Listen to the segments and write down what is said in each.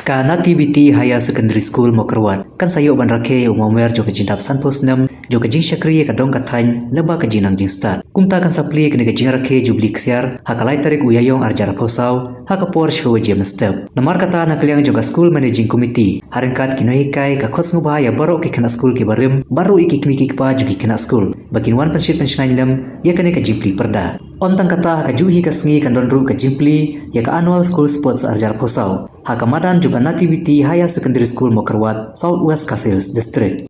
Ka Nativity Higher Secondary School Mokerwat kan sayo ban rake umamer jo kejindap sanpos nem jo kejing syakri ka dong katany leba kejinang jing start kumta kan sapli kene kejing rake jubli ksiar hakalai tarik uyayong arjar posau hakapor shwe jem step namar kata nakliang jo ka school managing committee haringkat kinoi kai ka khosmu bahaya barok ki kana school ki barim baru ikik mikik pa jo ki kana school bakin wan penship penshnai lem ya kene kejing pli perda Om tang kata ka juhi ka sngi kan donru ka jimpli ya ka annual school sports arjar posau Hakamadan juga Nativity Higher Secondary School Mokerwat, Southwest Kasils District.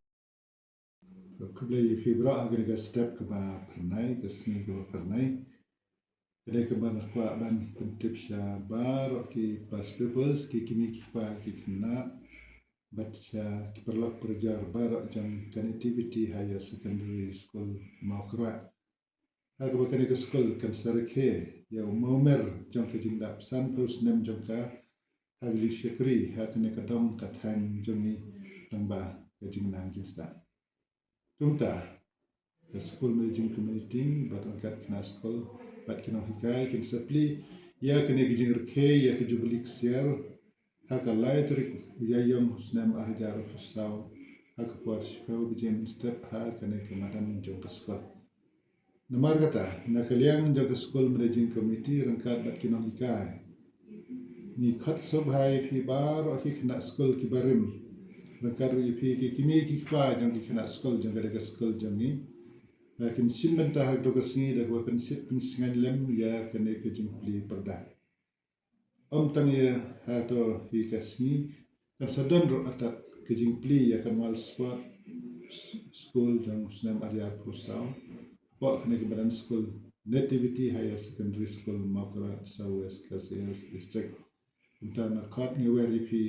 Keblai fibra agar step ke ba pernai ke sini ke pernai. Kedai ke ba kwa ban pentip sya bar ki pas peoples ki kimi ki pa ki kena baca ki perlak perjar bar jang Nativity Higher Secondary School Mokerwat. Aga ba ke school kan sarke ya umomer jang ke jindap san pos nem jang ka Hagli syakri hakne kadam kathan jongi namba kajing nang jinsta. Tumta ke school managing committee batangkat kena school bat kena hikai kin sapli ya kene kajing rke ya ke jubli ksiar hakalai trik yayam husnam ahjar husaw hakapar shpau bijen step ha kene kemadan jong ke school. Namar kata nakaliang jong ke school managing committee rangkat bat kena hikai ni khat sabhai phi bar akhi khna school ki barim rakar ri phi ki kimi ki pa jang ki khna school jang ga school jang ni lakin simban ta hak to ka singi da ko pen sit pen singan lem ya kene ke jing pli perda tang ya ha to hi ka singi kan sadon ro atat ke jing pli ya kan wal sport school jang snam area pusau po kene ke badan school Nativity Higher Secondary School Makra Southwest Kasils District Untuk nakot ngeweri pi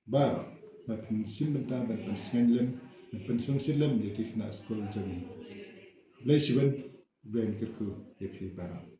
bar, makin simbenta dan pensiun dan pensiun silam jadi kena sekolah jami. Leisben brain kerku pi bar.